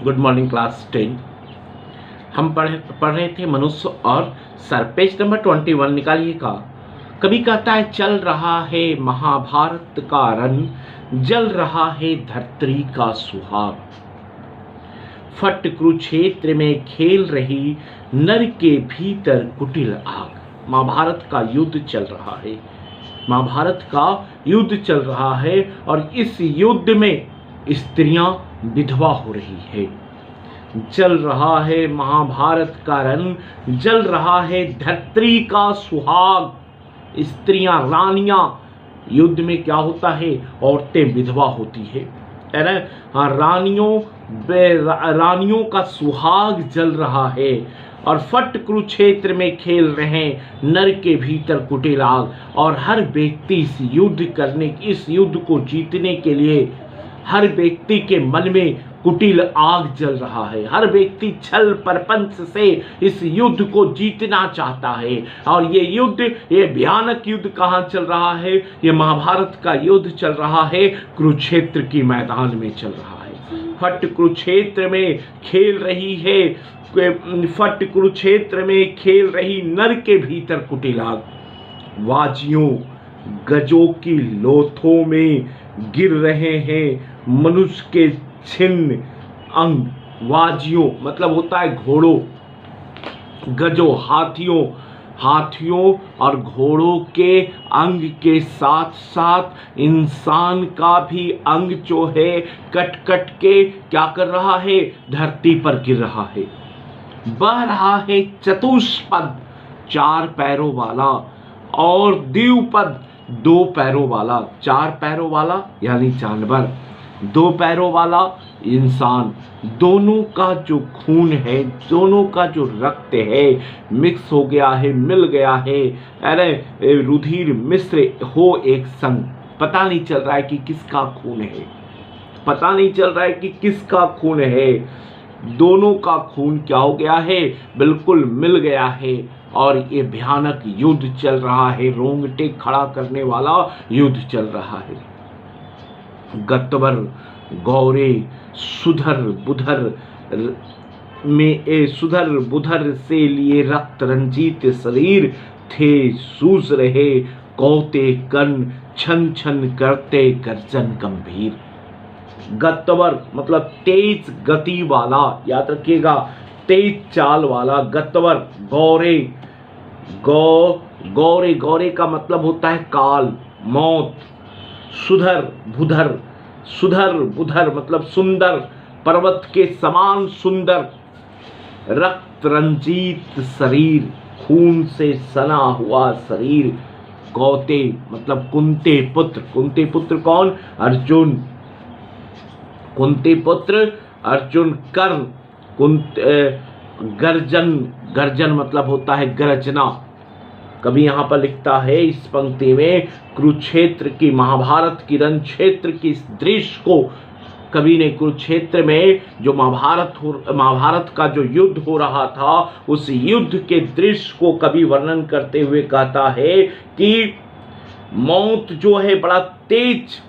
Good morning class 10। हम पढ़ रहे थे मनुष्य और सर। Page number 21 निकालिएगा। कभी कहता है चल रहा है महाभारत का रण, जल रहा है धरती का सुहाग, फट कुरुक्षेत्र में खेल रही नर के भीतर कुटिल आग। महाभारत का युद्ध चल रहा है, महाभारत का युद्ध चल रहा है और इस युद्ध में स्त्रियां विधवा हो रही है। जल रहा है महाभारत का रण, जल रहा है धरती का सुहाग। स्त्रियां, रानियां, युद्ध में क्या होता है, औरतें विधवा होती है ना। रानियों का सुहाग जल रहा है और फट कुरुक्षेत्र में खेल रहे नर के भीतर कुटिल आग। और हर व्यक्ति इस युद्ध को जीतने के लिए हर व्यक्ति के मन में कुटिल आग जल रहा है। हर व्यक्ति छल प्रपंच से इस युद्ध को जीतना चाहता है। और ये भयानक युद्ध कहाँ चल रहा है? ये महाभारत का युद्ध चल रहा है, कुरुक्षेत्र की मैदान में चल रहा है। फट कुरुक्षेत्र में खेल रही है, फट कुरुक्षेत्र में खेल रही नर के भीतर कुटिल आग। वाजियों गजों की लोथों में गिर रहे हैं मनुष्य के छिन्न अंग। वाजियों मतलब होता है घोड़ों, गजों हाथियों और घोड़ों के अंग के साथ साथ इंसान का भी अंग जो है कट कट के क्या कर रहा है, धरती पर गिर रहा है। बह रहा है चतुष्पद, 4 पैरों वाला, और द्विपद, 2 पैरों वाला। 4 पैरों वाला यानी जानवर, 2 पैरों वाला इंसान। दोनों का जो खून है, दोनों का जो रक्त है मिक्स हो गया है, मिल गया है। अरे रुधिर मिश्र हो एक संग। पता नहीं चल रहा है कि किसका खून है, पता नहीं चल रहा है कि किसका खून है। दोनों का खून क्या हो गया है, बिल्कुल मिल गया है। और ये भयानक युद्ध चल रहा है, रोंगटे खड़ा करने वाला युद्ध चल रहा है। गत्वर गौरे सुधर बुधर से लिए रक्त रंजित शरीर थे, सूझ रहे कौते कर्ण, छन छन करते गर्जन गंभीर। गत्वर मतलब तेज गति वाला, याद रखिएगा, तेज चाल वाला। गत्वर गौरे का मतलब होता है काल, मौत। सुधर बुधर मतलब सुंदर, पर्वत के समान सुंदर। रक्त रंजित शरीर, खून से सना हुआ शरीर। कौते मतलब कुंती पुत्र कौन? अर्जुन। कुंती पुत्र अर्जुन। कर्ण गर्जन मतलब होता है गरजना। कभी यहाँ पर लिखता है इस पंक्ति में, कुरुक्षेत्र की, महाभारत की रण क्षेत्र की इस दृश्य को कवि ने, कुरुक्षेत्र में जो महाभारत का जो युद्ध हो रहा था, उस युद्ध के दृश्य को कवि वर्णन करते हुए कहता है कि मौत जो है बड़ा तेज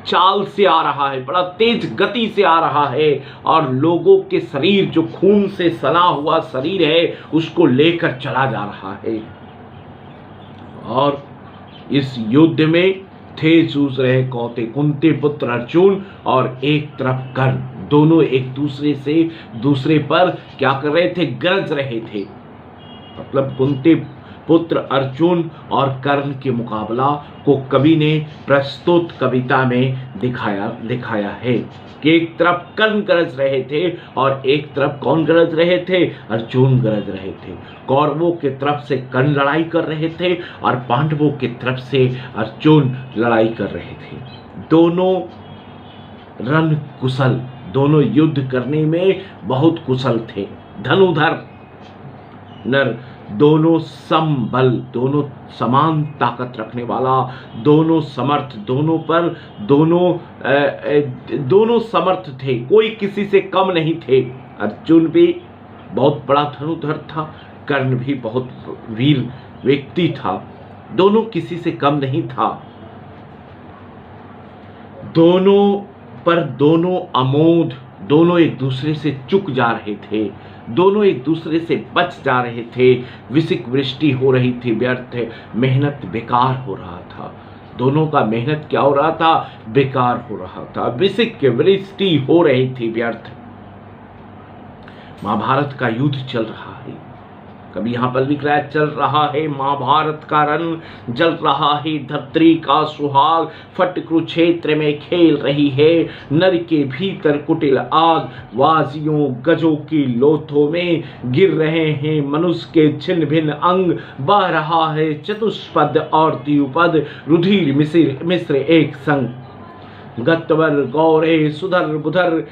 चाल से आ रहा है, बड़ा तेज गति से आ रहा है, और लोगों के शरीर जो खून से सना हुआ शरीर है उसको लेकर चला जा रहा है। और इस युद्ध में थे जूझ रहे कौते, कुंती पुत्र अर्जुन और एक तरफ कर्ण। दोनों एक दूसरे पर क्या कर रहे थे, गरज रहे थे। मतलब कुंती पुत्र अर्जुन और कर्ण के मुकाबला को कवि ने प्रस्तुत कविता में दिखाया है कि एक तरफ कर्ण गरज रहे थे और एक तरफ कौन गरज रहे थे, अर्जुन गरज रहे थे। कौरवों के तरफ से कर्ण लड़ाई कर रहे थे और पांडवों की तरफ से अर्जुन लड़ाई कर रहे थे। दोनों रण कुशल, दोनों युद्ध करने में बहुत कुशल थे। धनुधर नर, दोनों समबल, दोनों समान ताकत रखने वाला, दोनों समर्थ, दोनों समर्थ थे, कोई किसी से कम नहीं थे। अर्जुन भी बहुत बड़ा धनुधर था, कर्ण भी बहुत वीर व्यक्ति था, दोनों किसी से कम नहीं था। दोनों अमोघ दोनों एक दूसरे से चूक जा रहे थे, दोनों एक दूसरे से बच जा रहे थे। विसिक वृष्टि हो रही थी व्यर्थ, मेहनत बेकार हो रहा था। दोनों का मेहनत क्या हो रहा था? बेकार हो रहा था। विसिक वृष्टि हो रही थी व्यर्थ। महाभारत का युद्ध चल रहा है। कभी यहां पर लिख रहा है चल रहा है महाभारत का रण, जल रहा है धरती का सुहाग, फट कुरुक्षेत्र में खेल रही है नर के भीतर कुटिल आग। वाजियों गजों की लोथों में गिर रहे हैं मनुष्य के छिन्न भिन्न अंग, बह रहा है चतुष्पद और द्विपद, रुधिर मिश्र एक संग। गत्वर गौरे सुधर बुधर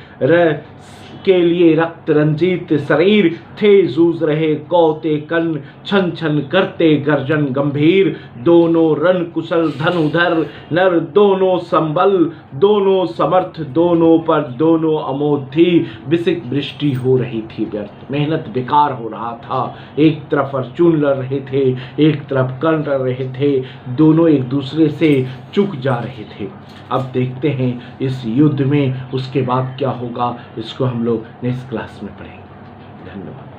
के लिए रक्त रंजित शरीर थे, जूझ रहे कौते कन छन छन करते गर्जन गंभीर। दोनों रण कुशल धनुधर नर, दोनों संबल दोनों समर्थ, दोनों पर दोनों अमोद थी। विसिक वृष्टि हो रही थी व्यर्थ, मेहनत बेकार हो रहा था। एक तरफ अर्जुन लड़ रहे थे, एक तरफ कर्ण लड़ रहे थे, दोनों एक दूसरे से चूक जा रहे थे। अब देखते हैं इस युद्ध में उसके बाद क्या होगा, इसको हम लोग नेक्स्ट क्लास में पढ़ेंगे। धन्यवाद।